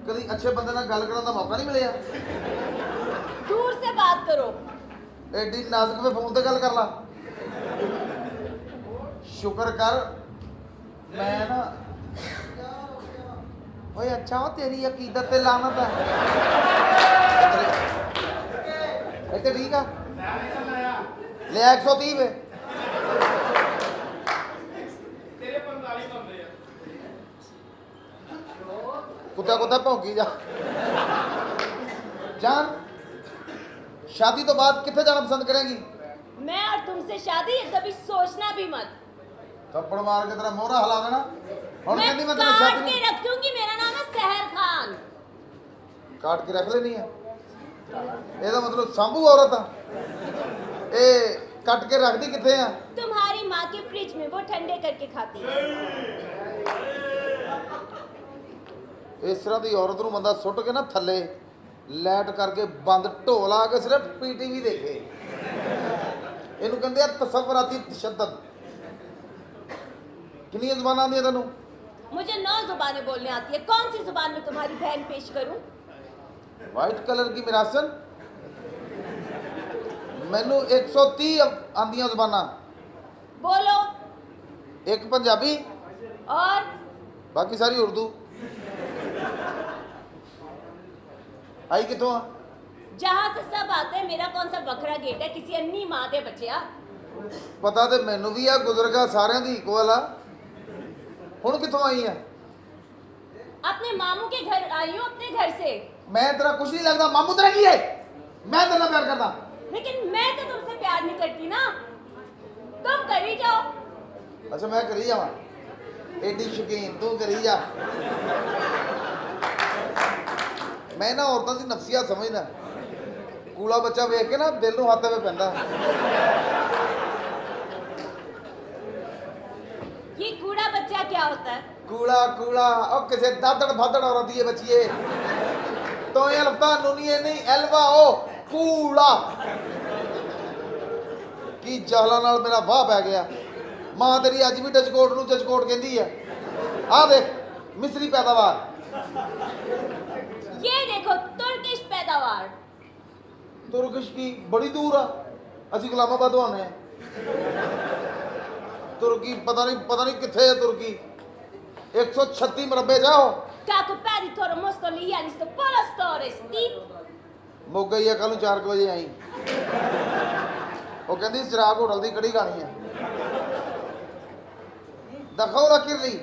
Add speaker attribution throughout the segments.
Speaker 1: कभी अच्छे बंदे नाल गल करन दा मौका नहीं मिलिया?
Speaker 2: दूर से बात करो।
Speaker 1: एडी नाजुक में फोन ते गल कर ला। शुक्र कर मैं ना ओए अच्छा हो तेरी अकीदत ते लानत है। इत्थे ठीक आ ले 130 वे तेरे 45 बनदे आ कुत्ता कुत्ता भौंकी जा जान शादी तो बाद कितने जाना पसंद करेंगी?
Speaker 2: मैं और तुमसे शादी कभी सोचना भी मत।
Speaker 1: थप्पड़ मार के तेरा मोहरा हिला देना।
Speaker 2: मैं काट के रख दूंगी। मेरा नाम है सहर खान।
Speaker 1: काट के रख लेनी है ਇਹਦਾ मतलब सांभू औरत आ ए कट के रख दी किथे आ?
Speaker 2: तुम्हारी माँ के फ्रिज में, वो ठंडे करके खाती है।
Speaker 1: इस तरह की औरत ਨੂੰ ਬੰਦਾ ਸੁੱਟ ਕੇ ਨਾ ਥੱਲੇ ਲੈਟ ਕਰਕੇ ਬੰਦ ਢੋਲਾ ਕੇ ਸਿਰਫ ਪੀਟੀਵੀ ਦੇਖੇ ਇਹਨੂੰ ਕਹਿੰਦੇ ਆ ਤਸਵਰਾਤੀ ਤਸ਼ੱਦਦ। ਕਿੰਨੀਆਂ ਜ਼ਬਾਨਾਂ ਆਉਂਦੀਆਂ ਤੈਨੂੰ?
Speaker 2: मुझे 9 जुबानें बोलने आती है। कौन सी जुबान में तुम्हारी बहन पेश करूं?
Speaker 1: वाइट कलर की मिरासन मैनू 130 आंदियां ज़बानां।
Speaker 2: बोलो।
Speaker 1: एक पंजाबी
Speaker 2: और
Speaker 1: बाकी सारी उर्दू। आई कितों आ?
Speaker 2: जहाँ से सब आते हैं। मेरा कौन सा बकरा गेट है किसी अन्नी माँ दे बच्चिया।
Speaker 1: पता तो मैनू भी आ गुजरगा सारियां दी इक्वल आ। हुण कितों आई है?
Speaker 2: अपने मामू के घर आई हूँ। अपने घर से।
Speaker 1: मैं तेरा कुछ नहीं लगता। मामू तेरा की है? मैं तेरे नाल प्यार करदा।
Speaker 2: लेकिन मैं तो तुमसे प्यार नहीं करती ना। तुम करी जाओ।
Speaker 1: अच्छा मैं करी जावां? एडी शौकीन तू करी जा। मैं ना औरतां दी नफसियत समझदा। कूला बच्चा वेख के ना दिल नूं हत्थ पे पैंदा।
Speaker 2: ये कूड़ा बच्चा क्या होता है?
Speaker 1: कूड़ा कूड़ा और किसे दादड़ भादड़ औरत ही है बच्चिए। तो ये लफ्ता नुनिए नहीं एलवा ओ कूड़ा की जहला नाल मेरा वाह पै गया। मां तेरी अज भी डचकोट नूं चचकोट कहंदी है। आ देख मिस्री पैदावार।
Speaker 2: ये देखो तुर्किश पैदावार।
Speaker 1: तुर्किश की बड़ी दूर आ। असी गुलामाबाद तो आने तुर्की पता नहीं किथे है तुर्की। 136 मरबे जाओ।
Speaker 2: Kako pedi toro mosto lijani sto pola stores ti?
Speaker 1: मुक गई है कल 4 बजे आई। वो कहती चिराग होटल की कड़ी खानी है। दखो रखी ली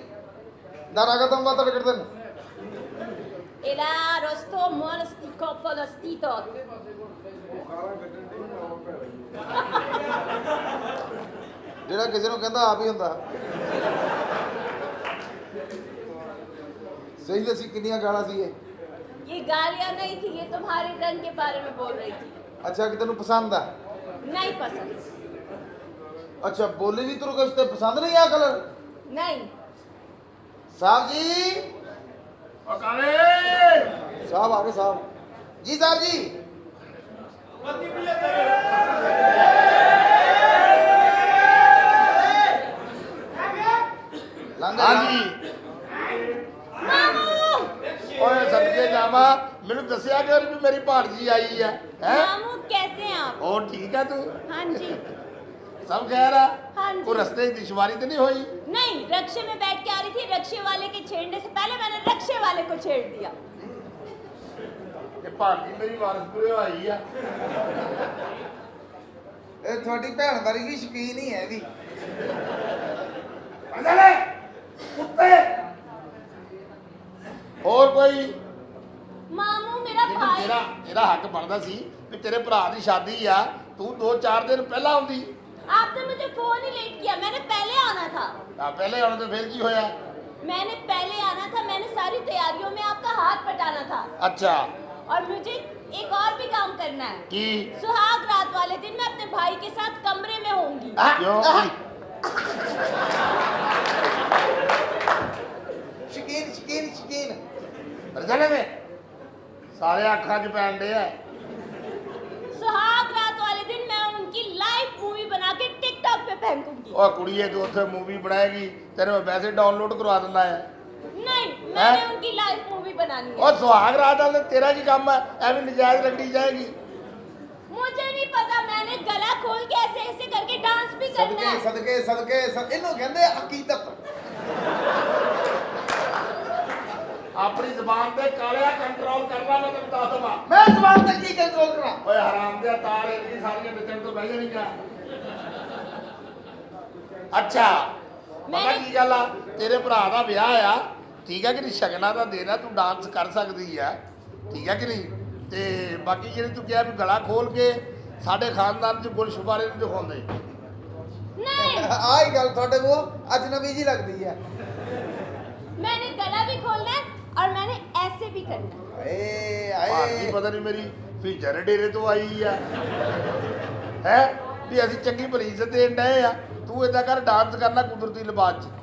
Speaker 1: दाना का तुम बात कर then
Speaker 2: Ela rosto monosti kopolo stito.
Speaker 1: ਜਿਹੜਾ ਕਿਸੇ ਨੂੰ ਕਹਿੰਦਾ ਆਪ ਹੀ ਹੁੰਦਾ। सही दसी कितनियां गाला सी ये?
Speaker 2: ये गालियां नहीं थी। ये तुम्हारे रंग के बारे में बोल रही थी।
Speaker 1: अच्छा कि तेन पसंद
Speaker 2: है? नहीं पसंद।
Speaker 1: अच्छा बोली भी तुर्किश ते पसंद नहीं आ कलर?
Speaker 2: नहीं।
Speaker 1: साहब जी साहब आ गए साहब जी। साहब जी हाँ जी
Speaker 3: ओए सदके जावा मैनू दसिया कर भी मेरी भाणजी आई है।
Speaker 2: मामू कैसे हैं आप?
Speaker 3: और ठीक है तू?
Speaker 2: हाँ जी।
Speaker 3: सब खैर है?
Speaker 2: हाँ जी।
Speaker 3: कोई रास्ते की दुश्वारी तो नहीं हुई?
Speaker 2: नहीं, रक्शे में बैठ के आ रही थी। रक्शे वाले के छेड़ने से पहले मैंने रक्शे वाले को छेड़ दिया।
Speaker 3: ये भाणजी मेरी वारसपुरे आई है।
Speaker 1: ਇਹ ਤੁਹਾਡੀ ਭੈਣ ਵਾਲੀ ਵੀ ਸ਼ਕੀਨ ਹੀ ਹੈ ਵੀ।
Speaker 3: कुत्ते और कोई?
Speaker 2: मामू मेरा भाई।
Speaker 3: तेरा हक बनता सी भी तेरे भरा की शादी आ तू 2-4 दिन पहला आउंदी।
Speaker 2: आपने मुझे फोन ही लेट किया। मैंने पहले आना था।
Speaker 3: पहले आना तो फिर की होया?
Speaker 2: मैंने पहले आना था। मैंने सारी तैयारियों में आपका हाथ बटाना था।
Speaker 3: अच्छा
Speaker 2: और मुझे एक और भी काम करना है
Speaker 3: की?
Speaker 2: सुहाग रात वाले दिन मैं अपने भाई के साथ कमरे में होंगी।
Speaker 3: क्यों?
Speaker 1: शकीन शकीन शकीन
Speaker 3: रजाने में सारे अखा च पैन डे है।
Speaker 2: सुहाग रात वाले दिन मैं उनकी लाइव मूवी बना के टिकटॉक पे फेंकूंगी।
Speaker 3: और कुड़िए तू उत्थे मूवी बनाएगी तेरे मैं वैसे डाउनलोड करवा देना है।
Speaker 2: नहीं, मैंने उनकी लाइव मूवी बनानी है।
Speaker 3: और सुहाग रात वाले तेरा की काम है एवं नजायज रगड़ी जाएगी।
Speaker 2: मुझे नहीं पता, मैंने गला खोल के ऐसे ऐसे करके डांस भी करना है।
Speaker 1: ਸਦਕੇ ਸਦਕੇ ਇਹਨੂੰ ਕਹਿੰਦੇ ਹਕੀਕਤ।
Speaker 3: अपनी जबान पे कालिया कंट्रोल करना मैं तेन दस दवा।
Speaker 1: ਮੈਂ ਜ਼ਬਾਨ ਤੇ ਕੀ ਕੰਟਰੋਲ ਕਰਾਂ?
Speaker 3: ओए हराम दिया तार इतनी सारी नचन तो बह नहीं क्या। अच्छा पता की गल आ तेरे भरा का ब्याह आ ठीक है कि नहीं शगना का दिन है तू डांस कर सकती है ठीक है कि नहीं ते बाकी जी तू क्या भी गला खोल के साढ़े खानदान च गुल शुबारे नहीं दिखाते।
Speaker 2: नहीं,
Speaker 1: ਆਹ ਹੀ ਗੱਲ ਤੁਹਾਡੇ ਕੋਲ ਅਜਨਬੀ ਜੀ ਲੱਗਦੀ ਹੈ।
Speaker 2: मैंने गला भी खोलना है और मैंने ऐसे भी करना है।
Speaker 1: ਏ
Speaker 3: ਭਾਰਤੀ
Speaker 1: ਆਏ
Speaker 3: ਪਤਾ ਨਹੀਂ ਮੇਰੀ ਫੀਚਰ ਡੇਰੇ ਤੋਂ ਆਈ ਆ ਹੈ ਵੀ ਅਸੀਂ ਚੰਗੀ ਭਲੀ ਇੱਜ਼ਤ ਦੇਣ ਡਏ ਆ ਤੂੰ ਏਦਾਂ ਕਰ ਡਾਂਸ ਕਰਨਾ ਕੁਦਰਤੀ ਲਿਬਾਸ ਚ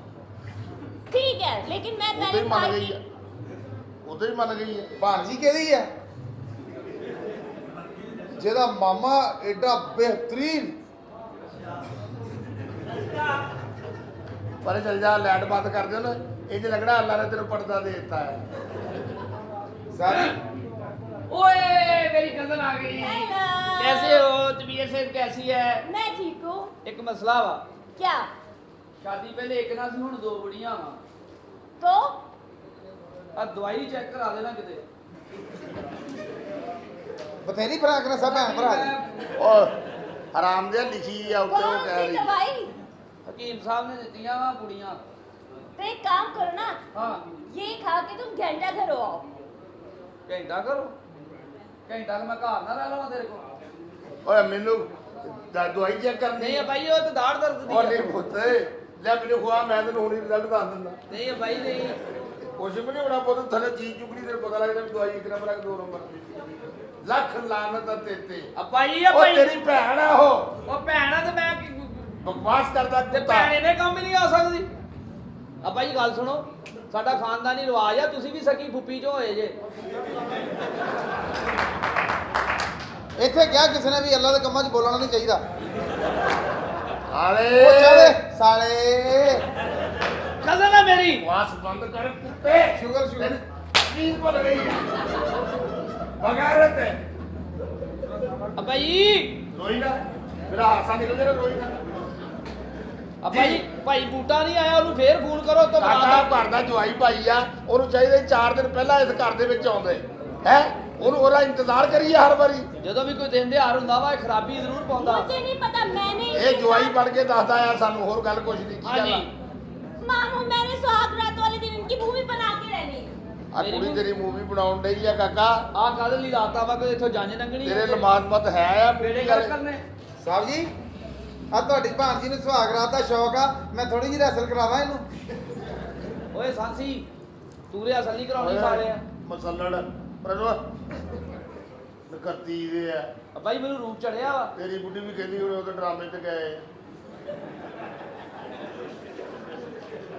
Speaker 2: ठीक है, लेकिन मैं
Speaker 3: ਉਦੋਂ
Speaker 2: पहले
Speaker 3: ਹੀ ਮੰਨ
Speaker 2: भाई
Speaker 3: ਗਈ ਆ
Speaker 2: की
Speaker 3: ਉਦੋਂ ਹੀ ਮੰਨ ਗਈ ਆ।
Speaker 1: ਭਾਣਜੀ ਕਿਹਦੀ ਹੈ? ਜਿਹਦਾ ਮਾਮਾ ਐਡਾ ਬਿਹਤਰੀਨ।
Speaker 3: ਪਰ ਚੱਲ ਜਾ ਲਾਈਟ ਬੰਦ ਕਰ ਦਿਓ ਨਾ ਇਹ ਜੇ ਲੱਗਣਾ ਅੱਲਾ ਨੇ ਤੈਨੂੰ ਪਰਦਾ ਦੇ ਦਿੱਤਾ ਹੈ।
Speaker 1: ਸਾਰੀ
Speaker 4: ओए मेरी कजन आ गई।
Speaker 2: Hello।
Speaker 4: कैसे हो? तबीयत से कैसी है?
Speaker 2: मैं ठीक हूँ।
Speaker 4: एक मसला वा
Speaker 2: क्या?
Speaker 4: शादी पहले एक ना सी हुण दो बुढ़ियां वा
Speaker 2: तो
Speaker 4: आ दवाई चेक करा देना किते
Speaker 1: ਬਥੇਰੀ ਫਰਾਕ ਨੇ ਸਭ ਭੈਣ ਭਰਾ ਦੀ।
Speaker 3: ਉਹ ਹਰਾਮ ਦੇ ਲਿਖੀ ਆ ਉੱਤੇ ਉਹ
Speaker 2: कौन
Speaker 3: ਕਹਿ
Speaker 2: सी
Speaker 3: ਰਹੀ
Speaker 2: दवाई?
Speaker 4: हकीम साहब ने दित्तियां वा बुढ़ियां।
Speaker 2: तो एक काम करो ना,
Speaker 4: हाँ
Speaker 2: ये खा के तुम घंटा घर आओ।
Speaker 4: घंटा करो घंटा मैं घर ना रह लवां तेरे को।
Speaker 3: ਓਏ ਮੈਨੂੰ ਦਵਾਈ ਚੈੱਕ ਕਰਨੀ
Speaker 4: नहीं है भाई वो तो दाढ़ दर्द दी
Speaker 3: ਉਹ
Speaker 4: है।
Speaker 3: ਨਹੀਂ ਪੁੱਤ ਲੈ ਮੈਨੂੰ ਖਵਾ ਮੈਂ ਤੈਨੂੰ ਹੁਣੀ ਰਿਜ਼ਲਟ ਦੱਸ ਦਿੰਦਾ।
Speaker 4: नहीं है भाई नहीं।
Speaker 3: ਕੁਛ ਵੀ ਨਹੀਂ ਹੋਣਾ ਪੁੱਤ ਥੱਲੇ ਚੀਜ਼ ਚੁੱਕਣੀ ਤੈਨੂੰ ਪਤਾ ਲੱਗਦਾ ਵੀ ਦਵਾਈ ਇੱਕ ਨੰਬਰ ਆ ਕਿ ਦੋ ਨੰਬਰ ਲੱਖ ਲਾਨਤ ਆ ਤੇਤੇ।
Speaker 4: अब भाई ये
Speaker 3: ਉਹ
Speaker 4: भाई
Speaker 3: ਤੇਰੀ ਭੈਣ ਆ ਉਹ
Speaker 4: ओ भैन ते मैं
Speaker 3: ਬਕਵਾਸ ਕਰਦਾ
Speaker 4: ਤੇ
Speaker 3: ਕੁੱਤਾ।
Speaker 4: ਭੈਣ ਇਹਨੇ ਕੰਮ ਹੀ ਨਹੀਂ ਆ ਸਕਦੀ। ਆ ਭਾਈ ਗੱਲ ਸੁਣੋ ਸਾਡਾ ਖਾਨਦਾਨੀ ਰਿਵਾਜ ਆ ਤੁਸੀਂ ਵੀ ਸਕੀ ਫੁੱਫੀ ਚੋਂ ਹੋਏ ਜੇ।
Speaker 1: ਇੱਥੇ ਕਿਹਾ ਕਿਸੇ ਨੇ ਵੀ ਅੱਲਾ ਦੇ ਕੰਮਾਂ 'ਚ ਬੋਲਣਾ ਨਹੀਂ ਚਾਹੀਦਾ।
Speaker 3: ਆਲੇ
Speaker 1: ਉਹ ਚਾਵੇ ਸਾਲੇ।
Speaker 4: ਕਜ਼ਨ ਆ ਮੇਰੀ।
Speaker 3: ਬਕਵਾਸ ਬੰਦ ਕਰ ਕੁੱਤੇ।
Speaker 1: ਸ਼ੁਗਰ ਸ਼ੁਗਰ।
Speaker 3: ਨੀਂਦ ਭੁੱਲ ਗਈ ਹੈ ਬਗੈਰਤ ਹੈ।
Speaker 4: ਆ ਭਾਈ
Speaker 3: ਰੋਈ ਨਾ ਮੇਰਾ ਹਾਸਾ ਨਿਕਲ ਜਾਣਾ ਰੋਈ ਨਾ।
Speaker 4: ਆ ਭਾਈ ਬੂਟਾ ਨਹੀਂ ਆਇਆ ਉਹਨੂੰ ਫੇਰ ਫੋਨ ਕਰੋ ਤੋਂ
Speaker 3: ਕਾਕਾ ਘਰ ਦਾ ਜਵਾਈ ਭਾਈ ਆ ਉਹਨੂੰ ਚਾਹੀਦਾ 4 ਦਿਨ ਪਹਿਲਾਂ ਇਸ ਘਰ ਦੇ ਵਿੱਚ ਆਉਂਦੇ ਹੈ ਉਹਨੂੰ ਉਹਦਾ ਇੰਤਜ਼ਾਰ ਕਰੀਏ ਹਰ ਵਾਰੀ।
Speaker 4: ਜਦੋਂ ਵੀ ਕੋਈ ਦਿਨ ਦਿਹਾੜ ਹੁੰਦਾ ਵਾ ਇਹ ਖਰਾਬੀ ਜ਼ਰੂਰ ਪਾਉਂਦਾ।
Speaker 2: मुझे नहीं पता, मैंने
Speaker 3: ਇਹ ਜਵਾਈ ਬਣ ਕੇ ਦੱਸਦਾ ਆ ਸਾਨੂੰ ਹੋਰ ਗੱਲ ਕੁਛ ਨਹੀਂ ਕੀ ਗੱਲ
Speaker 4: ਹਾਂਜੀ
Speaker 3: ਆ।
Speaker 2: मामू मैंने सुहाग रात वाले दिन इनकी मूवी बना के रहनी है।
Speaker 3: ਆ ਕੁੜੀ ਤੇਰੀ ਮੂਵੀ ਬਣਾਉਣ ਡਈ ਆ ਕਾਕਾ
Speaker 4: ਆ ਕੱਲ ਲਈ ਰਾਤਾ ਵਾ ਕੋਈ ਇੱਥੋਂ ਜੰਜ ਲੰਗਣੀ
Speaker 3: ਤੇਰੇ ਲਮਾਜ਼ਮਤ ਹੈ ਆ
Speaker 4: ਬੇੜੇ ਗੱਲ ਕਰਨੇ।
Speaker 1: ਸਾਹਿਬ ਜੀ ਆ ਤੁਹਾਡੀ ਭਾਣਜੀ ਨੂੰ ਸੁਹਾਗ ਰਾਤ ਦਾ ਸ਼ੌਕ ਆ। ਮੈਂ ਥੋੜੀ ਜਿਹੀ ਰੈਸਲ ਕਰਾਵਾਂ ਇਹਨੂੰ।
Speaker 4: ਓਏ ਸਾਂਸੀ ਤੂੰ ਰਿਆ ਸੱਲੀ ਕਰਾਉਣੀ ਸਾਰੇ ਆ।
Speaker 3: ਮਸਲੜ ਪ੍ਰਨਵਾ ਕਰਤੀ ਦੇ ਆ।
Speaker 4: ਆ ਭਾਈ ਮੈਨੂੰ ਰੂਪ ਚੜਿਆ ਵਾ।
Speaker 3: ਤੇਰੀ ਬੁੱਢੀ ਵੀ ਕਹਿੰਦੀ ਹੋਣੀ ਉਹ ਤਾਂ ਡਰਾਮੇ ਤੇ ਗਏ।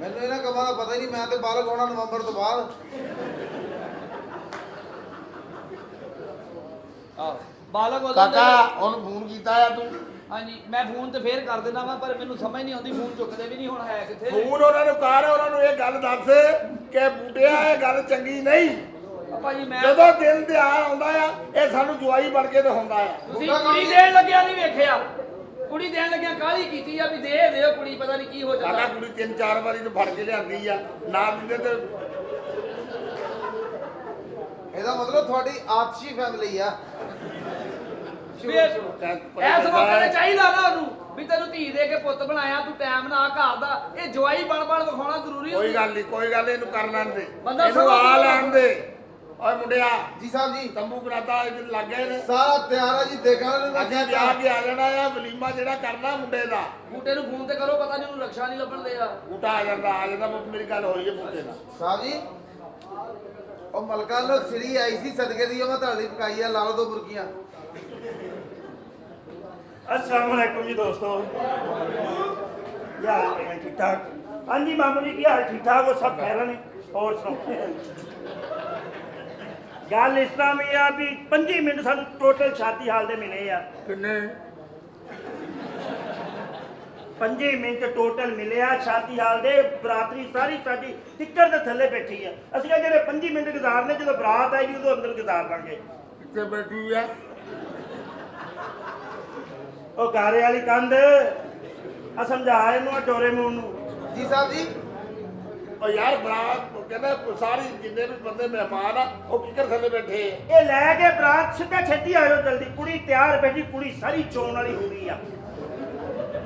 Speaker 1: ਮੈਨੂੰ ਇਹਨਾਂ ਕੰਮਾਂ ਦਾ ਪਤਾ ਹੀ ਨਹੀਂ। ਮੈਂ ਤੇ ਬਾਲਗ ਹੋਣਾ ਨਵੰਬਰ ਤੋਂ ਬਾਅਦ।
Speaker 4: ਆ ਬਾਲਕ ਉਦੋਂ
Speaker 3: ਕਾਕਾ
Speaker 4: ਦੇ-
Speaker 3: ਉਹਨੂੰ ਫੋਨ ਕੀਤਾ ਆ ਤੂੰ
Speaker 4: ਹਾਂਜੀ ਮੈਂ ਫੋਨ ਤੇ ਫੇਰ ਕਰ ਦੇਣਾ ਵਾ ਪਰ ਮੈਨੂੰ ਸਮਝ ਨਹੀਂ ਆਉਂਦੀ ਫੋਨ ਚੁੱਕਦੇ ਵੀ ਨਹੀਂ ਹੁਣ ਹੈ ਕਿੱਥੇ।
Speaker 3: ਫੋਨ ਉਹਨਾਂ ਨੂੰ ਕਰ ਉਹਨਾਂ ਨੂੰ ਇਹ ਗੱਲ ਦੱਸ ਕਿ ਬੁੱਢਿਆ ਇਹ ਗੱਲ ਚੰਗੀ ਨਹੀਂ।
Speaker 4: ਆ ਭਾਜੀ ਮੈਂ
Speaker 3: ਜਦੋਂ ਦਿਨ ਤਿਉਹਾਰ ਆਉਂਦਾ ਆ ਇਹ ਸਾਨੂੰ ਜਵਾਈ ਬਣ ਕੇ ਦਿਖਾਉਂਦਾ ਆ।
Speaker 4: ਤੁਸੀਂ ਕੁੜੀ ਦੇਣ ਲੱਗਿਆ ਨਹੀਂ ਵੇਖਿਆ। ਕੁੜੀ ਦੇਣ ਲੱਗਿਆ ਕਾਹਲੀ ਕੀਤੀ ਆ ਵੀ ਦੇ ਦਿਓ ਕੁੜੀ ਪਤਾ ਨਹੀਂ ਕੀ ਹੋ
Speaker 3: ਕਾਕਾ
Speaker 4: ਜਾਂਦਾ।
Speaker 3: ਕੁੜੀ 3-4 ਵਾਰੀ ਤੋਂ ਫੜ ਕੇ ਲਿਆਂਦੀ ਆ ਨਾ ਦਿੰਦੇ ਤੇ
Speaker 1: ਇਹਦਾ ਮਤਲਬ ਤੁਹਾਡੀ ਆਤਸ਼ੀ ਫੈਮਿਲੀ ਆ।
Speaker 4: ਇਸ ਮੌਕੇ ਤੇ ਚਾਹੀਦਾ ਨਾ ਉਹਨੂੰ ਵੀ ਤੈਨੂੰ ਧੀ ਦੇ ਕੇ ਪੁੱਤ ਬਣਾਇਆ ਤੂੰ ਟਾਈਮ ਨਾ ਘਰ ਦਾ ਇਹ ਜਵਾਈ ਬਣ ਵਿਖਾਉਣਾ ਜ਼ਰੂਰੀ
Speaker 3: ਕੋਈ
Speaker 4: ਹੁੰਦੀ।
Speaker 3: ਗੱਲ ਨਹੀਂ ਕੋਈ ਗੱਲ ਇਹਨੂੰ ਕਰ ਲੈਣ ਦੇ
Speaker 4: ਬੰਦਾ
Speaker 3: ਇਹਨੂੰ
Speaker 4: ਸਮਝ
Speaker 3: ਆ
Speaker 4: ਲਊਗਾ।
Speaker 3: ਲੈਣ ਦੇ। ਓਏ ਮੁੰਡਿਆ
Speaker 1: ਜੀ ਸਾਹਿਬ ਜੀ
Speaker 3: ਤੰਬੂ ਕਰਾਤਾ ਇੱਧਰ ਲੱਗ ਗਏ ਨੇ
Speaker 1: ਸਾਰਾ ਤਿਆਰ ਆ ਜੀ। ਦੇਖਾਂ ਨੂੰ
Speaker 3: ਅਸੀਂ ਵਿਆਹ ਕੇ ਆ ਜਾਣਾ ਆ ਵਲੀਮਾ ਜਿਹੜਾ ਕਰਨਾ ਮੁੰਡੇ ਦਾ।
Speaker 4: ਬੂਟੇ ਨੂੰ ਫੋਨ ਤੇ ਕਰੋ ਪਤਾ ਨਹੀਂ ਉਹਨੂੰ ਰਕਸ਼ਾ ਨਹੀਂ ਲੱਭਣ ਦੇ ਆ।
Speaker 3: ਬੂਟਾ ਆ ਜਾਂਦਾ ਮੇਰੀ ਗੱਲ ਹੋਈ ਹੈ ਬੂਟੇ ਨਾਲ।
Speaker 1: ਸਾਹਿਬ ਜੀ ਉਹ ਮਲਕਾ ਲੋ ਸਿਰੀ ਆਈ ਸੀ ਸਦਕੇ ਦੀ। ਉਹ ਮੈਂ ਤੁਹਾਡੀ ਪਕਾਈ ਆ। ਲਾ ਲਓ 2 ਬੁਰਕੀਆਂ।
Speaker 5: अस्सलाम वालेकुम जी दोस्तों, क्या हाल है? ठीक ठाक? हाँ जी मामू जी क्या हाल? ठीक ठाक वो सब खैर ने और सुनो गल इस तरह भी आ भी 25 मिनट सानू टोटल शादी हाल दे मिले आ।
Speaker 3: ਕਿੰਨੇ
Speaker 5: 5 ਮਿੰਟ ਟੋਟਲ ਮਿਲਿਆ ਸ਼ਾਦੀ ਹਾਲ ਦੇ ਬਰਾਤਰੀ ਸਾਰੀ ਸਾਡੀ ਟਿੱਕਰ ਦੇ ਥੱਲੇ ਬੈਠੀ ਆ ਅਸੀਂ ਕਿਹਾ ਜਿਹੜੇ 5 ਮਿੰਟ ਗੁਜ਼ਾਰਨੇ ਜਦੋਂ ਬਰਾਤ ਆਏਗੀ ਉਦੋਂ ਅੰਦਰ ਗੁਜ਼ਾਰ ਲਾਂਗੇ
Speaker 3: ਕਿੱਥੇ ਬੈਠੀ ਆ
Speaker 5: ਉਹ ਗਾਰੇ ਵਾਲੀ ਕੰਧ ਆ ਸਮਝਾ ਇਹਨੂੰ ਡੋਰੇ ਮੂੰਹ ਨੂੰ
Speaker 1: ਜੀ ਸਾਹਿਬ ਜੀ
Speaker 3: ਉਹ ਯਾਰ ਬਰਾਤ ਕਹਿੰਦਾ ਸਾਰੀ ਜਿੰਨੇ ਵੀ ਬੰਦੇ ਮਹਿਮਾਨ ਆ ਉਹ ਕਿੱਕਰ ਥੱਲੇ ਬੈਠੇ ਆ
Speaker 5: ਇਹ ਲੈ ਕੇ ਬਰਾਤ ਸਿੱਧਾ ਛੇਤੀ ਆਇਓ ਜਲਦੀ ਕੁੜੀ ਤਿਆਰ ਬੈਠੀ ਕੁੜੀ ਸਾਰੀ ਚੋਣ ਵਾਲੀ ਹੋ ਗਈ ਆ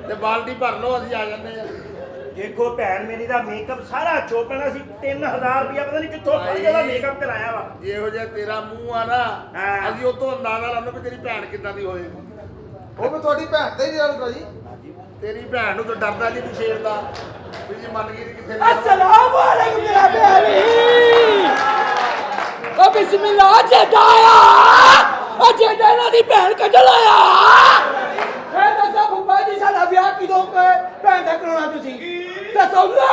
Speaker 3: ਤੇ ਬਾਲਟੀ ਭਰ ਲਓ ਅਸੀਂ ਆ ਜਾਂਦੇ ਆ
Speaker 5: ਦੇਖੋ ਭੈਣ ਮੇਰੀ ਦਾ ਮੇਕਅਪ ਸਾਰਾ ਚੋਪਣਾ ਸੀ 3000 ਰੁਪਇਆ ਪਤਾ ਨਹੀਂ ਕਿੱਥੋਂ ਫੜ ਕੇ ਦਾ ਮੇਕਅਪ ਕਰਾਇਆ ਵਾ
Speaker 3: ਜਿਹੋ ਜਿਹਾ ਤੇਰਾ ਮੂੰਹ ਆ ਨਾ
Speaker 5: ਹਾਂ।
Speaker 3: ਅਸੀਂ ਉਹ ਤੋਂ ਅੰਦਾਜ਼ਾ ਲਾਉਂਦੇ ਵੀ ਤੇਰੀ ਭੈਣ ਕਿੱਦਾਂ ਦੀ ਹੋਏਗੀ
Speaker 1: ਉਹ ਵੀ ਤੁਹਾਡੀ ਭੈਣ ਤੇ ਹੀ ਗੱਲ ਜੀ
Speaker 3: ਤੇਰੀ ਭੈਣ ਨੂੰ ਤਾਂ ਡਰਦਾ ਜੀ ਤੂੰ ਛੇੜਦਾ ਵੀ ਜੀ ਮੰਨ ਗਈ ਕਿੱਥੇ
Speaker 4: अस्सलाम वालेकुम मेरा प्यारी ओ बिस्मिल्लाह जेदा आया ओ जेदा ना दी भैन कजल आया ए दसा फुफा जी साडा विआह किदों के भैन दा कराना तुसी दसो ना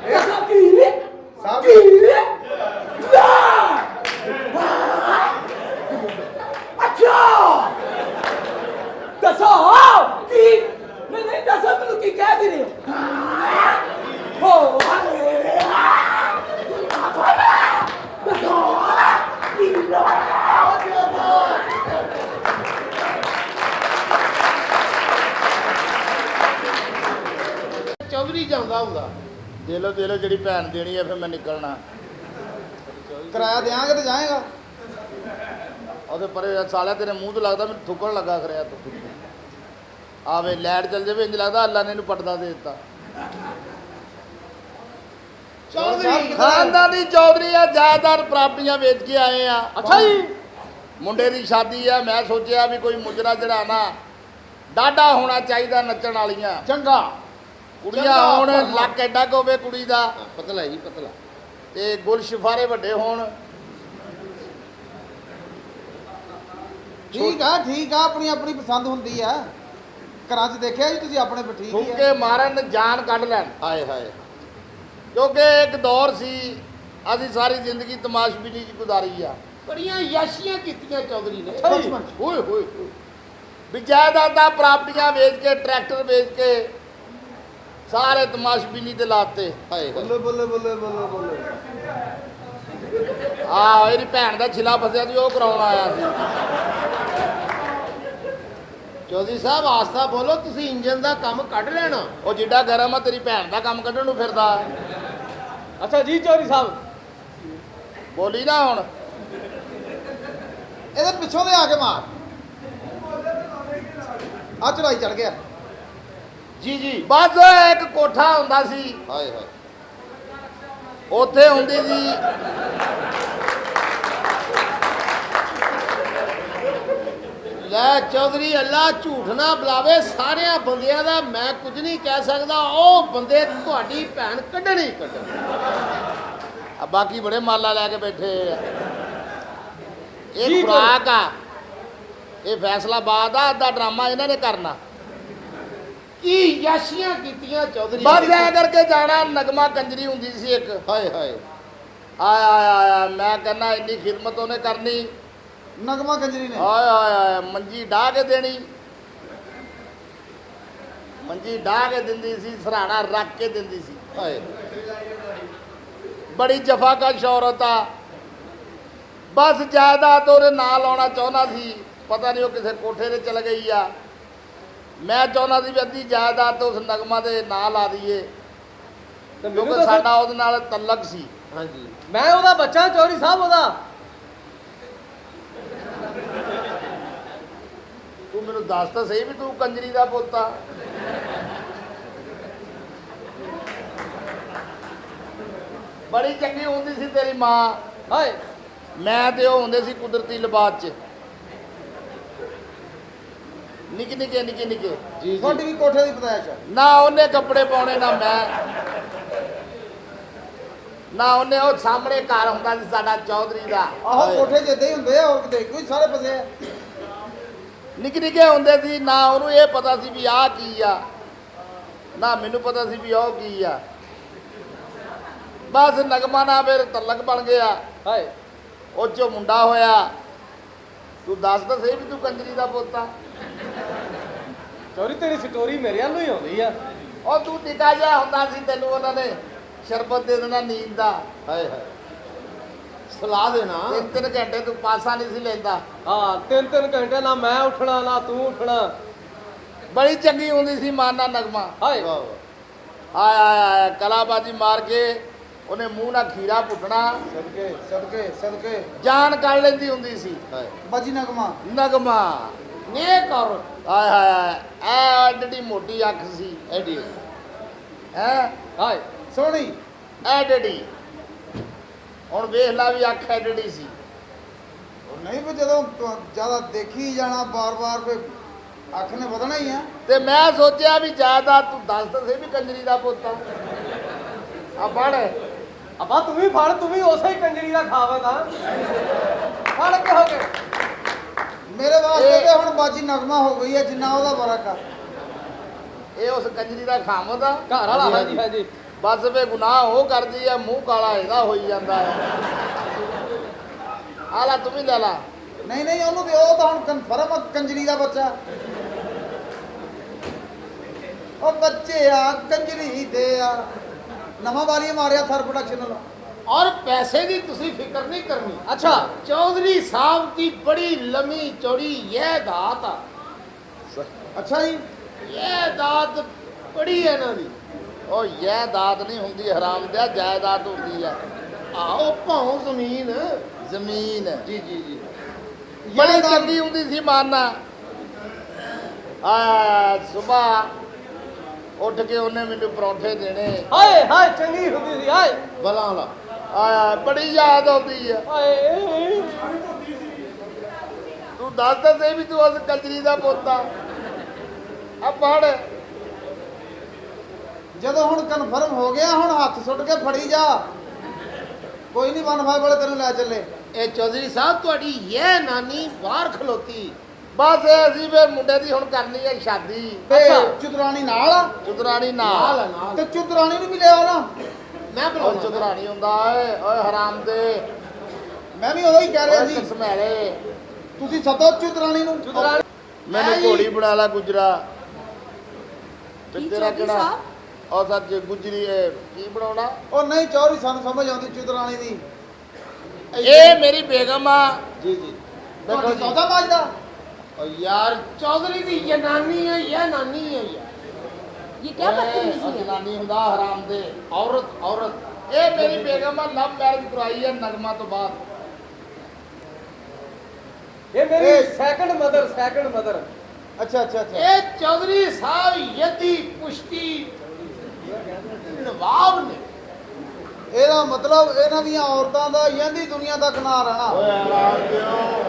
Speaker 4: दसो की
Speaker 1: ਸਾਹਿਬ
Speaker 4: की ना अच्छा दसो की नहीं दसो मैनू की कह दे रहे हो दसो
Speaker 3: ਚੌਧਰੀ ਜਾਂਦਾ ਹੁੰਦਾ ਦੇ ਲਓ ਜਿਹੜੀ ਭੈਣ ਦੇਣੀ ਆ ਫਿਰ ਮੈਂ ਨਿਕਲਣਾ
Speaker 1: ਕਿਰਾਇਆ ਦਿਆਂਗੇ ਤੇ ਜਾਏਗਾ
Speaker 3: ਉਹਦੇ ਪਰੇ ਸਾਲਿਆ ਤੇਰੇ ਮੂੰਹ ਤੋਂ ਲੱਗਦਾ ਮੈਨੂੰ ਥੁੱਕਣ ਲੱਗਾ ਖਰਿਆ ਤੂੰ ਆਵੇ ਲੈਟ ਚੱਲ ਜਾਵੇ ਇੰਜ ਲੱਗਦਾ ਅੱਲਾ ਨੇ ਇਹਨੂੰ ਪਟਦਾ ਦੇ ਦਿੱਤਾ
Speaker 1: ਚੌਧਰੀ
Speaker 3: ਖਾਨਦਾਨੀ ਚੌਧਰੀ ਆ ਜਾਇਦਾਦ ਪ੍ਰਾਪਤੀਆਂ ਵੇਚ ਕੇ ਆਏ ਆ
Speaker 4: अच्छा जी
Speaker 3: ਮੁੰਡੇ ਦੀ ਸ਼ਾਦੀ ਆ ਮੈਂ ਸੋਚਿਆ ਵੀ ਕੋਈ ਮੁਜਰਾ ਜਿਹੜਾ ਨਾ ਡਾਢਾ ਹੋਣਾ ਚਾਹੀਦਾ ਨੱਚਣ ਵਾਲੀਆਂ
Speaker 1: ਚੰਗਾ
Speaker 3: ਕੁੜੀਆਂ
Speaker 1: ਚੰਗਾ,
Speaker 3: ਹੋਣ
Speaker 1: ਹਾਂ।
Speaker 3: ਲੱਕ ਐਡਾ ਕੁ ਹੋਵੇ ਕੁੜੀ ਦਾ
Speaker 1: ਪਤਲਾ ਜੀ ਪਤਲਾ
Speaker 3: ਤੇ ਗੁਲ ਸ਼ਿਫਾਰੇ ਵੱਡੇ ਹੋਣ
Speaker 1: ਠੀਕ ਆ ਆਪਣੀ ਆਪਣੀ ਪਸੰਦ ਹੁੰਦੀ ਆ ਘਰਾਂ 'ਚ ਦੇਖਿਆ ਜੀ ਤੁਸੀਂ ਆਪਣੇ ਪਰ ਠੀਕ ਹੀ
Speaker 3: ਠੁੱਕੇ
Speaker 1: ਆ
Speaker 3: ਮਾਰਨ ਜਾਨ ਕੱਢ ਲੈਣ
Speaker 1: ਹਾਏ ਹਾਏ
Speaker 3: ਕਿਉਂਕਿ ਇੱਕ ਦੌਰ ਸੀ ਅਸੀਂ ਸਾਰੀ ਜ਼ਿੰਦਗੀ ਤਮਾਸ਼ਬੀਨੀ 'ਚ ਗੁਜ਼ਾਰੀ ਆ ਬੜੀਆਂ ਯਾਸ਼ੀਆਂ ਕੀਤੀਆਂ ਚੌਧਰੀ ਨੇ
Speaker 1: ਬਚਪਨ 'ਚ।
Speaker 3: ਓਏ ਹੋਏ ਵੀ ਜਾਇਦਾਦਾਂ ਪ੍ਰਾਪਤੀਆਂ ਵੇਚ ਕੇ ਟਰੈਕਟਰ ਵੇਚ ਕੇ ਸਾਰੇ ਤਮਾਸ਼ਬੀਨੀ ਤੇ ਲਾਤੇ
Speaker 1: ਹਾਏ ਬੱਲੇ ਬੱਲੇ ਬੱਲੇ ਬੱਲੇ ਬੱਲੇ
Speaker 3: ਆ ਇਹਦੀ ਭੈਣ ਦਾ ਛਿਲਾ ਫਸਿਆ ਸੀ ਉਹ ਕਰਾਉਣ ਆਇਆ ਸੀ
Speaker 6: ਚੌਧਰੀ ਸਾਹਿਬ ਆਸਤਾ ਬੋਲੋ ਤੁਸੀਂ ਇੰਜਨ ਦਾ ਕੰਮ ਕੱਢ ਲੈਣਾ
Speaker 3: ਉਹ ਜਿੱਡਾ ਗਰਮ ਆ ਤੇਰੀ ਭੈਣ ਦਾ ਕੰਮ ਕੱਢਣ ਨੂੰ ਫਿਰਦਾ
Speaker 4: अच्छा जी चौधरी साहब
Speaker 3: ਬੋਲੀ ਨਾ ਹੁਣ
Speaker 1: ਇਹਦੇ ਪਿੱਛੋਂ ਦੇ ਆ ਕੇ ਮਾਰ ਆ ਚੜਾਈ ਚੜ ਗਿਆ
Speaker 6: ਜੀ ਜੀ
Speaker 3: ਬਸ ਇੱਕ ਕੋਠਾ ਹੁੰਦਾ ਸੀ
Speaker 1: ਹਾਏ ਹਾਏ
Speaker 3: ਉੱਥੇ ਹੁੰਦੀ ਸੀ
Speaker 6: ਲੈ ਚੌਧਰੀ ਅੱਲਾ ਝੂਠ ਨਾ ਬੁਲਾਵੇ ਸਾਰਿਆਂ ਬੰਦਿਆਂ ਦਾ ਮੈਂ ਕੁਝ ਨਹੀਂ ਕਹਿ ਸਕਦਾ ਉਹ ਬੰਦੇ ਤੁਹਾਡੀ ਭੈਣ ਕੱਢਣੀ
Speaker 3: ਆ ਬਾਕੀ ਬੜੇ ਮਾਲਾ ਲੈ ਕੇ ਬੈਠੇ ਆ
Speaker 4: ਜੀ,
Speaker 3: ਇਹ ਖੁਰਾਕ ਆ ਇਹ ਫੈਸਲਾਬਾਦ ਆ ਅੱਧਾ ਡਰਾਮਾ ਇਹਨਾਂ ਨੇ ਕਰਨਾ
Speaker 6: ਕੀ ਯਾਸ਼ੀਆਂ ਕੀਤੀਆਂ ਚੌਧਰੀ
Speaker 3: ਬਸ ਐ ਕਰਕੇ ਜਾਣਾ ਨਗਮਾ ਕੰਜਰੀ ਹੁੰਦੀ ਸੀ ਇੱਕ
Speaker 1: ਹਾਏ ਹਾਏ
Speaker 3: ਆਇਆ ਮੈਂ ਕਹਿੰਦਾ ਇੰਨੀ ਖਿਦਮਤ ਉਹਨੇ ਕਰਨੀ
Speaker 1: ਨਗਮਾ ਕੰਜਰੀ ਨੇ
Speaker 3: ਆਇਆ ਮੰਜੀ ਢਾਹ ਕੇ ਦੇਣੀ ਮੰਜੀ ਢਾਹ ਕੇ ਦਿੰਦੀ ਸੀ ਸਰਾਣਾ ਰੱਖ ਕੇ ਦਿੰਦੀ ਸੀ
Speaker 1: ਹਾਏ
Speaker 3: ਬੜੀ ਜਫਾਕਸ਼ ਔਰਤ ਆ ਬਸ ਜਾਇਦਾਦ ਉਹਦੇ ਨਾਂ ਲਾਉਣਾ ਚਾਹੁੰਦਾ ਸੀ ਪਤਾ ਨਹੀਂ ਉਹ ਕਿਸੇ ਕੋਠੇ ਤੇ ਚਲ ਗਈ ਆ ਮੈਂ ਚਾਹੁੰਦਾ ਸੀ ਵੀ ਅੱਧੀ ਜਾਇਦਾਦ ਉਸ ਨਗਮਾ ਦੇ ਨਾਂ ਲਾ ਦਈਏ ਕਿਉਂਕਿ ਸਾਡਾ ਉਹਦੇ ਨਾਲ ਤਲਕ ਸੀ
Speaker 6: ਹਾਂਜੀ
Speaker 4: मैं ओदा बच्चा चौधरी साहब ओदा
Speaker 3: ਤੂੰ ਮੈਨੂੰ ਦੱਸ ਤਾਂ ਸਹੀ ਵੀ ਤੂੰ ਕੰਜਰੀ ਦਾ ਪੁੱਤ ਆ ਬੜੀ ਚੰਗੀ ਹੁੰਦੀ ਸੀ ਤੇਰੀ ਮਾਂ
Speaker 4: हाय
Speaker 3: ਮੈਂ ਤੇ ਉਹ ਹੁੰਦੇ ਸੀ ਕੁਦਰਤੀ ਲਿਬਾਸ 'ਚ ਨਿੱਕੇ ਨਿੱਕੇ
Speaker 6: ਜੀ
Speaker 1: ਤੁਹਾਡੀ ਵੀ ਕੋਠੇ ਦੀ ਪਤਾਇਸ਼ ਆ
Speaker 3: ਨਾ ਉਹਨੇ ਕੱਪੜੇ ਪਾਉਣੇ ਨਾ ਉਹਨੇ ਉਹ ਸਾਹਮਣੇ ਘਰ ਹੁੰਦਾ ਸੀ ਸਾਡਾ ਚੌਧਰੀ ਦਾ
Speaker 1: ਆਹੋ ਕੋਠੇ ਜਿੱਦਾਂ ਹੀ ਹੁੰਦੇ ਆ ਹੋਰ ਕਿਤੇ ਕੋਈ ਸਾਰੇ ਫਸੇ ਆ
Speaker 3: ਨਿੱਕੇ ਹੁੰਦੇ ਸੀ ਨਾ ਉਹਨੂੰ ਇਹ ਪਤਾ ਸੀ ਵੀ ਆਹ ਕੀ ਆ ਨਾ ਮੈਨੂੰ ਪਤਾ ਸੀ ਵੀ ਉਹ ਕੀ ਆ ਬਸ ਨਗਮਾ ਨਾ ਫਿਰ ਤਲਕ ਬਣ ਗਿਆ
Speaker 4: हाय
Speaker 3: ਉਹ ਚੋਂ ਮੁੰਡਾ ਹੋਇਆ ਤੂੰ ਦੱਸ ਤਾਂ ਸਹੀ ਵੀ ਤੂੰ ਕੰਜਰੀ ਦਾ ਪੁੱਤ ਆ
Speaker 7: ਚੋਰੀ ਤੇਰੀ ਸਟੋਰੀ ਮੇਰੇ ਵੱਲੋਂ ਹੀ ਆਉਂਦੀ ਆ।
Speaker 3: ਉਹ ਤੂੰ ਟਿਕਾ ਜਿਹਾ ਹੁੰਦਾ ਸੀ, ਤੈਨੂੰ ਉਹਨਾਂ ਨੇ ਸ਼ਰਬਤ ਦੇ ਦੇਣਾ ਨੀਂਦ ਦਾ।
Speaker 1: ਹਾਏ ਹਾਏ
Speaker 7: ਸਲਾਹ ਦੇਣਾ।
Speaker 3: 3 ਘੰਟੇ ਤੂੰ ਪਾਸਾ ਨਹੀਂ ਸੀ ਲੈਂਦਾ।
Speaker 7: ਹਾਂ 3 ਘੰਟੇ ਨਾ ਮੈਂ ਉੱਠਣਾ ਨਾ ਤੂੰ ਉੱਠਣਾ।
Speaker 3: ਬੜੀ ਚੰਗੀ ਹੁੰਦੀ ਸੀ ਮਾਨਾ ਨਗਮਾ।
Speaker 7: ਹਾਏ
Speaker 1: ਵਾਹ ਵਾਹ
Speaker 3: ਆਇਆ ਆਇਆ ਕਲਾਬਾਜੀ ਮਾਰ ਕੇ ਉਹਨੇ ਮੂੰਹ ਨਾਲ ਖੀਰਾ ਪੁੱਟਣਾ,
Speaker 1: ਸਦਕੇ ਸਦਕੇ ਸਦਕੇ
Speaker 3: ਜਾਨ ਕੱਢ ਲੈਂਦੀ ਹੁੰਦੀ ਸੀ।
Speaker 1: ਹਾਏ ਬਾਜੀ ਨਗਮਾ
Speaker 3: ਨਗਮਾ ਨੇਕ ਔਰਤ। ਆਇਆ ਆਇਆ ਐਡੀ ਮੋਟੀ ਅੱਖ ਸੀ, ਐਡੀ ਹੈ
Speaker 7: ਹਾਏ
Speaker 1: ਸੋਹਣੀ
Speaker 3: ਐਡੀ। ਹੁਣ ਵੇਖ ਲਾ ਵੀ ਅੱਖ ਐਡੀ ਸੀ।
Speaker 1: ਉਹ ਨਹੀਂ ਵੀ ਜਦੋਂ ਜਿਆਦਾ ਦੇਖੀ ਜਾਣਾ ਬਾਰ-ਬਾਰ ਫੇ ਅੱਖ ਨੇ ਵਧਣਾ ਹੀ ਆ।
Speaker 3: ਤੇ ਮੈਂ ਸੋਚਿਆ ਵੀ ਜ਼ਿਆਦਾ ਤੂੰ ਦੱਸ ਤਾਂ ਸਹੀ ਵੀ ਕੰਜਰੀ ਦਾ ਪੁੱਤ ਆ ਪੜ।
Speaker 7: ਅਬਾ ਤੂੰ ਵੀ ਫੜ, ਤੂੰ ਵੀ ਉਸੇ ਹੀ ਕੰਜਰੀ ਦਾ ਖਾਵਾ ਤਾਂ ਫੜ ਕੇ ਹੋ ਗਏ।
Speaker 1: ਮੇਰੇ ਵਾਸਤੇ ਤੇ ਹੁਣ ਬਾਜੀ ਨਗਮਾ ਹੋ ਗਈ ਹੈ, ਜਿੰਨਾ ਉਹਦਾ ਫਰਕ ਆ।
Speaker 3: ਇਹ ਉਸ ਕੰਜਰੀ ਦਾ ਖਾਮਦ ਆ।
Speaker 7: ਘਰ ਵਾਲਾ ਹਾਂਜੀ ਹਾਂਜੀ।
Speaker 3: ਬਸ ਵੇ ਗੁਨਾਹ ਉਹ ਕਰਦੀ ਆ, ਮੂੰਹ ਕਾਲਾ ਇਹਦਾ ਹੋਈ ਜਾਂਦਾ ਹੈ। ਆ ਲੈ ਤੂੰ ਵੀ ਲੈ ਲਾ।
Speaker 1: ਨਹੀਂ ਨਹੀਂ ਉਹਨੂੰ ਤੇ ਉਹ ਤਾਂ ਹੁਣ ਕਨਫਰਮ ਕੰਜਰੀ ਦਾ ਬੱਚਾ। ਉਹ ਬੱਚੇ ਆ ਕੰਜਰੀ ਦੇ ਆ। ਨਵਾਂ ਵਾਰੀ ਮਾਰਿਆ ਥਰ ਪ੍ਰੋਡਕਸ਼ਨ ਨਾਲ।
Speaker 6: और पैसे की तुसी फिक्र नहीं करनी।
Speaker 7: अच्छा
Speaker 6: चौधरी साहब की बड़ी लंबी चौड़ी यह दात आ,
Speaker 1: ਅੱਛਾ ਜੀ
Speaker 6: यह दात बड़ी है ना दी।
Speaker 3: ਉਹ ਜਾਇਦਾਦ ਨਹੀਂ ਹੁੰਦੀ ਹਰਾਮ ਦਿਆ, ਜਾਇਦਾਦ ਹੁੰਦੀ ਆ
Speaker 6: आओ भाव जमीन।
Speaker 3: ਜ਼ਮੀਨ।
Speaker 6: जी जी जी।
Speaker 3: ਬੜੀ
Speaker 1: ਜਾਇਦਾਦ-
Speaker 3: ਚੰਗੀ ਹੁੰਦੀ ਸੀ ਮਾਨਾ। ਆ ਸਵੇਰ ਉੱਠ ਕੇ ਉਹਨੇ ਮੈਨੂੰ ਪਰੌਂਠੇ ਦੇਣੇ।
Speaker 7: ਹਾਏ ਹਾਏ ਚੰਗੀ ਹੁੰਦੀ ਸੀ ਹਾਏ
Speaker 6: भला ला
Speaker 3: ਆ ਬੜੀ ਯਾਦ ਆਉਂਦੀ ਆ।
Speaker 7: ਹਾਏ।
Speaker 3: ਤੂੰ ਦੱਸ ਤਾਂ ਸਹੀ ਵੀ ਤੂੰ ਉਸ ਕੰਜਰੀ ਦਾ ਪੁੱਤ ਆ। ਆ ਪੜ।
Speaker 1: ਜਦੋਂ ਹੁਣ ਕਨਫਰਮ ਹੋ ਗਿਆ, ਹੁਣ ਹੱਥ ਸੁੱਟ ਕੇ ਫੜੀ ਜਾ। ਕੋਈ ਨਹੀਂ ਵਨਫਾਈ ਵਾਲੇ ਤੈਨੂੰ ਲੈ ਚੱਲੇ।
Speaker 6: ए चौधरी साहब ਤੁਹਾਡੀ यह नानी बाहर खलोती।
Speaker 3: ਬਸ ਇਹ ਅਸੀਂ ਫਿਰ ਮੁੰਡੇ ਦੀ ਹੁਣ ਕਰਨੀ ਹੈ ਸ਼ਾਦੀ।
Speaker 1: ਤੇ
Speaker 7: ਅੱਛਾ।
Speaker 1: ਚੁਦਰਾਣੀ ਨਾਲ ਆ।
Speaker 3: ਚੁਦਰਾਣੀ
Speaker 6: नाल
Speaker 3: ਨਾਲ।
Speaker 6: है नाल।
Speaker 1: ਤੇ ਚੁਦਰਾਣੀ ਨੂੰ ਵੀ ਲਿਆ ਨਾ।
Speaker 6: मैं
Speaker 3: ਉਹ
Speaker 6: बुलाऊंगा।
Speaker 3: ਚੁਦਰਾਣੀ ਹੁੰਦਾ ਓਏ ਓਏ ਹਰਾਮ ਦੇ।
Speaker 1: ਮੈਂ ਵੀ ਉਹੀ ਕਹਿ ਰਿਹਾ
Speaker 3: ਓਏ
Speaker 1: ਸੀ।
Speaker 3: ਕਸਮੈਲੇ
Speaker 1: ਤੁਸੀਂ ਸਦੋ ਚੁਦਰਾਣੀ ਨੂੰ।
Speaker 7: ਚੁਦਰਾਣੀ
Speaker 3: ਮੈਨੂੰ ਘੋੜੀ ਬਣਾ ਲਾ ਗੁਜਰਾ। ਤੇ
Speaker 2: ਕੀ
Speaker 3: ਤੇਰਾ
Speaker 2: ਚੌਧਰੀ
Speaker 3: ਕਿਹੜਾ
Speaker 2: ਸਾਹਿਬ?
Speaker 3: ਉਹ ਸੱਚ ਗੁਜਰੀ ਇਹ ਕੀ ਬਣਾਉਣਾ?
Speaker 1: ਉਹ ਨਹੀਂ ਚੌਰੀ ਸਾਨੂੰ ਸਮਝ ਆਉਂਦੀ ਚੁਦਰਾਣੀ ਦੀ।
Speaker 3: ਇਹ ਮੇਰੀ ਬੇਗਮ ਆ।
Speaker 1: ਜੀ ਜੀ
Speaker 3: ਦੇਖੋ
Speaker 1: ਤੁਹਾਡੀ
Speaker 3: ਜੀ।
Speaker 1: ਸੌਦਾ ਬਾਜਦਾ।
Speaker 6: और यार चौधरी की ये नानी है यह नानी है यार।
Speaker 2: ये क्या बदतमीजी है?
Speaker 3: ਜਨਾਨੀ ਹੁੰਦਾ ਹਰਾਮ ਦੇ।
Speaker 6: औरत औरत।
Speaker 3: ਇਹ ਮੇਰੀ ਬੇਗਮ ਆ, ਲਵ ਮੈਰਿਜ ਕਰਾਈ ਹੈ ਨਗਮਾ ਤੋਂ ਬਾਅਦ।
Speaker 7: ਇਹ ਮੇਰੀ
Speaker 1: ਇਹ-
Speaker 7: ਸੈਕੰਡ ਮਦਰ।
Speaker 1: ਅੱਛਾ ਅੱਛਾ ਅੱਛਾ
Speaker 6: ए चौधरी साहब यदि पुष्टि नवाब ने
Speaker 1: ਇਹਦਾ ਮਤਲਬ ਇਹਨਾਂ ਦੀਆਂ ਔਰਤਾਂ ਦਾ ਯੰਦੀ ਦੁਨੀਆ ਤੱਕ ਨਾਂ ਰਹਿਣਾ।
Speaker 3: ਓਏ ਹਰਾਮ ਦਿਓ।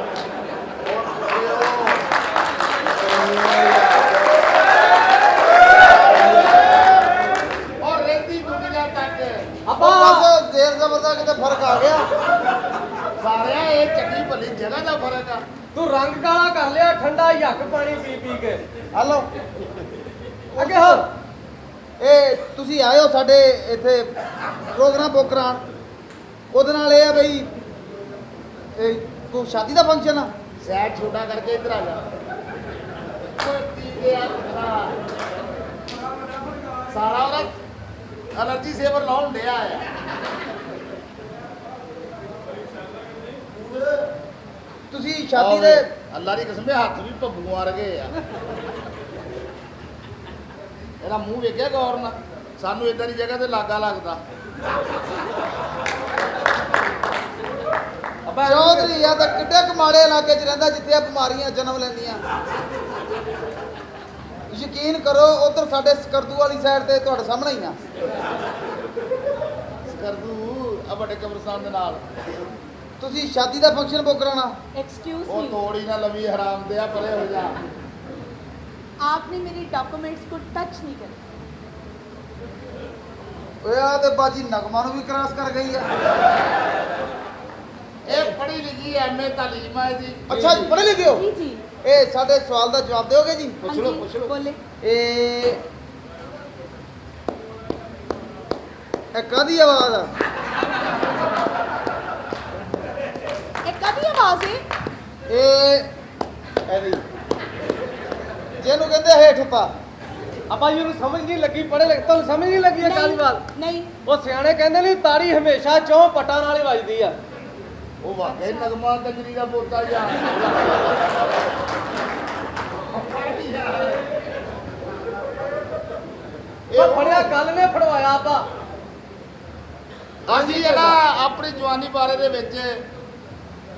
Speaker 3: ਔਰ ਰਹਿੰਦੀ ਦੁਨੀਆ ਤੱਕ।
Speaker 7: ਆਪਾਂ
Speaker 1: ਬਸ ਜ਼ੇਰ ਜ਼ਬਰ ਦਾ ਕਿਤੇ ਫਰਕ ਆ ਗਿਆ।
Speaker 3: ਸਾਰਿਆਂ ਇਹ ਚੰਗੀ ਭਲੀ ਜਗ੍ਹਾ ਦਾ ਫਰਕ ਆ।
Speaker 7: ਤੂੰ ਰੰਗ ਕਾਲਾ ਕਰ ਲਿਆ ਠੰਡਾ ਯੱਕ ਪਾਣੀ ਪੀ ਕੇ।
Speaker 1: ਹਲੋ
Speaker 7: ਅੱਗੇ ਹੋ।
Speaker 1: ਇਹ ਤੁਸੀਂ ਆਏ ਹੋ ਸਾਡੇ ਇੱਥੇ ਪ੍ਰੋਗਰਾਮ ਬੁੱਕ ਕਰਾਉਣ। ਉਹਦੇ ਨਾਲ ਇਹ ਆ ਬਈ ਇਹ ਕੋਈ ਸ਼ਾਦੀ ਦਾ ਫੰਕਸ਼ਨ ਆ।
Speaker 3: ਸੈਟ ਛੋਟਾ ਕਰਕੇ ਇੱਧਰ ਆ ਜਾ। ਓਏ ਪੀ ਗਿਆ ਖਰਾ। ਸਾਰਾ ਉਹਦਾ ਐਨਰਜੀ ਸੇਵਰ ਲਾਉਣ ਡਿਆ ਆ।
Speaker 1: ਤੁਸੀਂ ਸ਼ਾਦੀ ਦੇ
Speaker 3: ਅੱਲਾ ਦੀ ਕਸਮ ਹੱਥ ਵੀ ਭੱਬੂ ਵਰਗੇ ਆ। ਇਹਦਾ ਮੂੰਹ ਵੇਖਿਆ ਗੌਰ ਨਾਲ। ਸਾਨੂੰ ਇਦਾਂ ਦੀ ਜਗ੍ਹਾ ਤੇ ਲਾਗਾ ਲੱਗਦਾ।
Speaker 7: ਅੱਬਾ
Speaker 1: ਚੌਧਰੀ ਆ ਤਾਂ ਕਿੱਡੇ ਕਮਾੜੇ ਇਲਾਕੇ 'ਚ ਰਹਿੰਦਾ ਜਿੱਥੇ ਆ ਬਿਮਾਰੀਆਂ ਜਨਮ ਲੈਂਦੀਆਂ। ਯਕੀਨ ਕਰੋ ਉਧਰ ਸਾਡੇ ਸਕਰਦੂ ਵਾਲੀ ਸਾਈਡ ਤੇ ਤੁਹਾਡੇ ਸਾਹਮਣੇ ਹੀ ਆ।
Speaker 3: ਕਰਦੂ ਆ ਵੱਡੇ ਕਬਰਸਤਾਨ ਦੇ ਨਾਲ।
Speaker 1: ਤੁਸੀਂ ਸ਼ਾਦੀ ਦਾ ਫੰਕਸ਼ਨ ਬੁੱਕ ਕਰਾਉਣਾ।
Speaker 2: एक्सक्यूज
Speaker 3: ਉਹ
Speaker 2: मी,
Speaker 3: ਤੋੜੀ ਨਾ ਲਵੀ ਹਰਾਮ ਦੇ ਆ ਪਰੇ ਹੋ ਜਾ।
Speaker 2: आपने मेरे डॉक्यूमेंट्स को टच नहीं करा।
Speaker 1: ਓਏ ਆ ਤੇ ਬਾਜੀ ਨਗਮਾ ਨੂੰ ਵੀ ਕ੍ਰਾਸ ਕਰ ਗਈ ਆ।
Speaker 3: ਇਹ ਪੜ੍ਹੀ ਲਿਖੀ ਐਮਏ ਤਾਲੀਮ ਆ ਇਹਦੀ।
Speaker 1: ਅੱਛਾ ਜੀ ਪੜ੍ਹੇ ਲਿਖੇ ਹੋ।
Speaker 2: जी जी।
Speaker 1: ਇਹ ਸਾਡੇ ਸਵਾਲ ਦਾ ਜਵਾਬ ਦਿਓਗੇ ਜੀ।
Speaker 2: हाँ जी, बोले।
Speaker 1: ਇਹ ਕਾਹਦੀ ਆਵਾਜ਼ ਆ?
Speaker 2: एक कभी आवाज है?
Speaker 1: ਇਹ ਇਹਦੀ ਜਿਹਨੂੰ ਕਹਿੰਦੇ ਹੇਠ ਉੱਤਾ।
Speaker 7: ਆਪਾਂ ਜੀ ਉਹਨੂੰ ਸਮਝ ਨਹੀਂ ਲੱਗੀ, ਪੜ੍ਹੇ ਲਿਖੇ ਤੁਹਾਨੂੰ ਸਮਝ ਨਹੀਂ ਲੱਗੀ ਇਹ ਕਾਲੀ ਬਾਤ?
Speaker 2: ਨਹੀਂ
Speaker 7: ਉਹ ਸਿਆਣੇ ਕਹਿੰਦੇ ਨੇ ਤਾੜੀ ਹਮੇਸ਼ਾ ਚੌਂ ਪੱਟਾਂ ਨਾਲ ਹੀ ਵੱਜਦੀ ਆ।
Speaker 3: ਉਹ ਵਾਕਈ ਨਗਮਾ ਕੰਜਰੀ ਦਾ ਪੋਤਾ ਜਾਂ
Speaker 7: ਉਹ ਫੜਿਆ ਗੱਲ ਨੇ ਫੜਵਾਇਆ ਆਪਾਂ।
Speaker 3: ਅਸੀਂ ਜਿਹੜਾ ਆਪਣੀ ਜਵਾਨੀ ਬਾਰੇ ਦੇ ਵਿੱਚ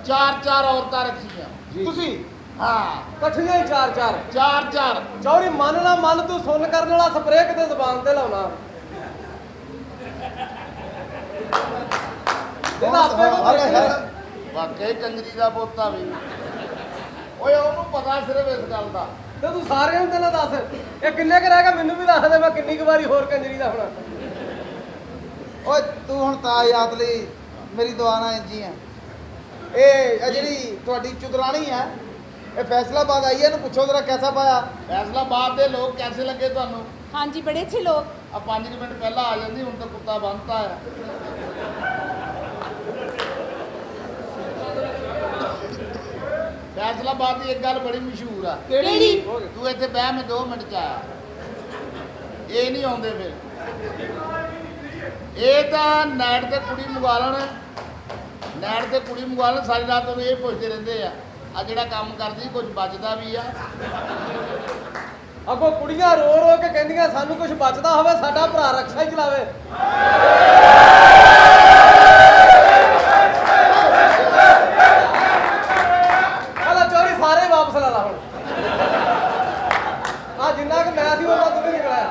Speaker 3: ਚਾਰ ਔਰਤਾਂ ਰੱਖੀਆਂ।
Speaker 1: ਤੁਸੀਂ
Speaker 3: ਹਾਂ,
Speaker 7: ਇਕੱਠੀਆਂ ਹੀ ਚਾਰ
Speaker 3: ਚਾਰ
Speaker 7: ਚੌੜੀ ਮੰਨ ਨਾ ਮੰਨ, ਤੂੰ ਸੁਣ ਕਰਨ ਵਾਲਾ ਸਪਰੇਅ ਕਿਤੇ ਜ਼ਬਾਨ ਤੇ ਲਾਉਣਾ। ਇਹਦਾ ਆਪੇ ਕੋ
Speaker 3: ਵਾਕਈ ਕੰਜਰੀ ਦਾ ਪੋਤਾ ਵੀ। ਓਏ ਉਹਨੂੰ ਪਤਾ ਸਿਰਫ ਇਸ ਗੱਲ ਦਾ।
Speaker 7: ਤੇ ਤੂੰ ਸਾਰਿਆਂ ਨੂੰ ਪਹਿਲਾਂ ਦੱਸ, ਇਹ ਕਿੰਨੇ ਕੁ ਰਹਿ ਗਿਆ ਮੈਨੂੰ ਵੀ ਦੱਸ ਦੇ, ਮੈਂ ਕਿੰਨੀ ਕੁ ਵਾਰੀ ਹੋਰ ਕੰਜਰੀ ਦਾ ਹੋਣਾ।
Speaker 1: ਓਏ ਤੂੰ ਹੁਣ ਤਾਂ ਯਾਦ ਲਈ ਮੇਰੀ ਦੁਆ ਨਾ ਇੰਜੀ ਆ। ਇਹ ਜਿਹੜੀ ਤੁਹਾਡੀ ਚੁਦਰਾਣੀ ਹੈ, ਇਹ ਫੈਸਲਾਬਾਦ ਆਈ ਹੈ, ਇਹਨੂੰ ਪੁੱਛੋ ਜਰਾ ਕੈਸਾ ਪਾਇਆ।
Speaker 3: ਫੈਸਲਾਬਾਦ ਦੇ ਲੋਕ ਕੈਸੇ ਲੱਗੇ ਤੁਹਾਨੂੰ?
Speaker 2: हाँ जी बड़े अच्छे लोग।
Speaker 3: ਆ 5 ਮਿੰਟ ਪਹਿਲਾਂ ਆ ਜਾਂਦੀ, ਹੁਣ ਤਾਂ ਕੁੱਤਾ ਬੰਨਤਾ ਆ। ਫੈਸਲਾਬਾਦ ਦੀ ਇੱਕ ਗੱਲ ਬੜੀ ਮਸ਼ਹੂਰ ਆ।
Speaker 2: केड़ी?
Speaker 3: ਤੂੰ ਇੱਥੇ ਬਹਿ, ਮੈਂ 2 ਮਿੰਟ ਚ ਆਇਆ। ਇਹ ਨਹੀਂ ਆਉਂਦੇ ਫਿਰ। ਇਹ ਤਾਂ ਨੈਟ ਤੇ ਕੁੜੀ ਮੰਗਵਾ ਲੈਣ, ਨੈਟ ਤੇ ਕੁੜੀ ਮੰਗਵਾ ਲੈਣ, ਸਾਰੀ ਰਾਤ ਉਹਨੂੰ ਇਹ ਪੁੱਛਦੇ ਰਹਿੰਦੇ ਆ ਜਿਹੜਾ ਕੰਮ ਕਰਦੀ ਕੁਝ ਬਚਦਾ ਵੀ ਆ।
Speaker 7: ਅੱਗੋਂ ਕੁੜੀਆਂ ਰੋ ਰੋ ਕੇ ਕਹਿੰਦੀਆਂ ਸਾਨੂੰ ਕੁਝ ਬਚਦਾ ਹੋਵੇ, ਸਾਡਾ ਭਰਾ ਰਕਸ਼ਾ ਹੀ ਚਲਾਵੇ। ਹਲਾ ਚੋਰੀ ਸਾਰੇ ਵਾਪਸ ਲਾ ਲਾ ਹੁਣ। ਆ ਜਿੰਨਾ ਕਿ ਮੈਂ ਸੀ ਉਹਨਾਂ ਤੋਂ ਵੀ ਨਿਕਲਿਆ।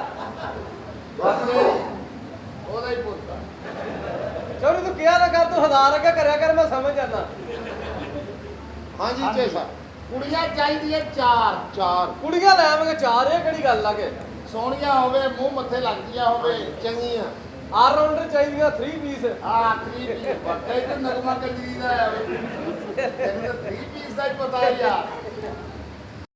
Speaker 3: ਉਹਦਾ ਹੀ ਪੁੱਛਦਾ।
Speaker 7: ਚੋਰੀ ਤੂੰ ਕਿਹਾ ਨਾ ਕਰ, ਤੂੰ ਹਜ਼ਾਰ ਅੱਗੇ ਕਰਿਆ ਕਰ, ਮੈਂ ਸਮਝ ਜਾਂਦਾ।
Speaker 6: ਹਾਂਜੀ ਜੀ ਸਾਹਿਬ।
Speaker 3: ਕੁੜੀਆਂ ਚਾਹੀਦੀਆਂ ਚਾਰ
Speaker 7: ਕੁੜੀਆਂ ਲੈ ਆਵਾਂਗੇ ਚਾਰ, ਇਹ ਕਿਹੜੀ ਗੱਲ ਆ ਕਿ
Speaker 3: ਸੋਹਣੀਆਂ ਹੋਵੇ, ਮੂੰਹ ਮੱਥੇ ਲੱਗਦੀਆਂ ਹੋਵੇ,
Speaker 6: ਚੰਗੀਆਂ
Speaker 7: ਆਲ ਰਾਉਂਡਰ ਚਾਹੀਦੀਆਂ 3 ਪੀਸ।
Speaker 3: ਆਖਰੀ ਵਾਕਈ ਤੇ ਨਗਮਾ ਕੰਜਰੀ ਦਾ ਆ। ਤੈਨੂੰ ਤਾਂ 3 ਪੀਸ ਦਾ ਹੀ ਪਤਾ ਯਾਰ।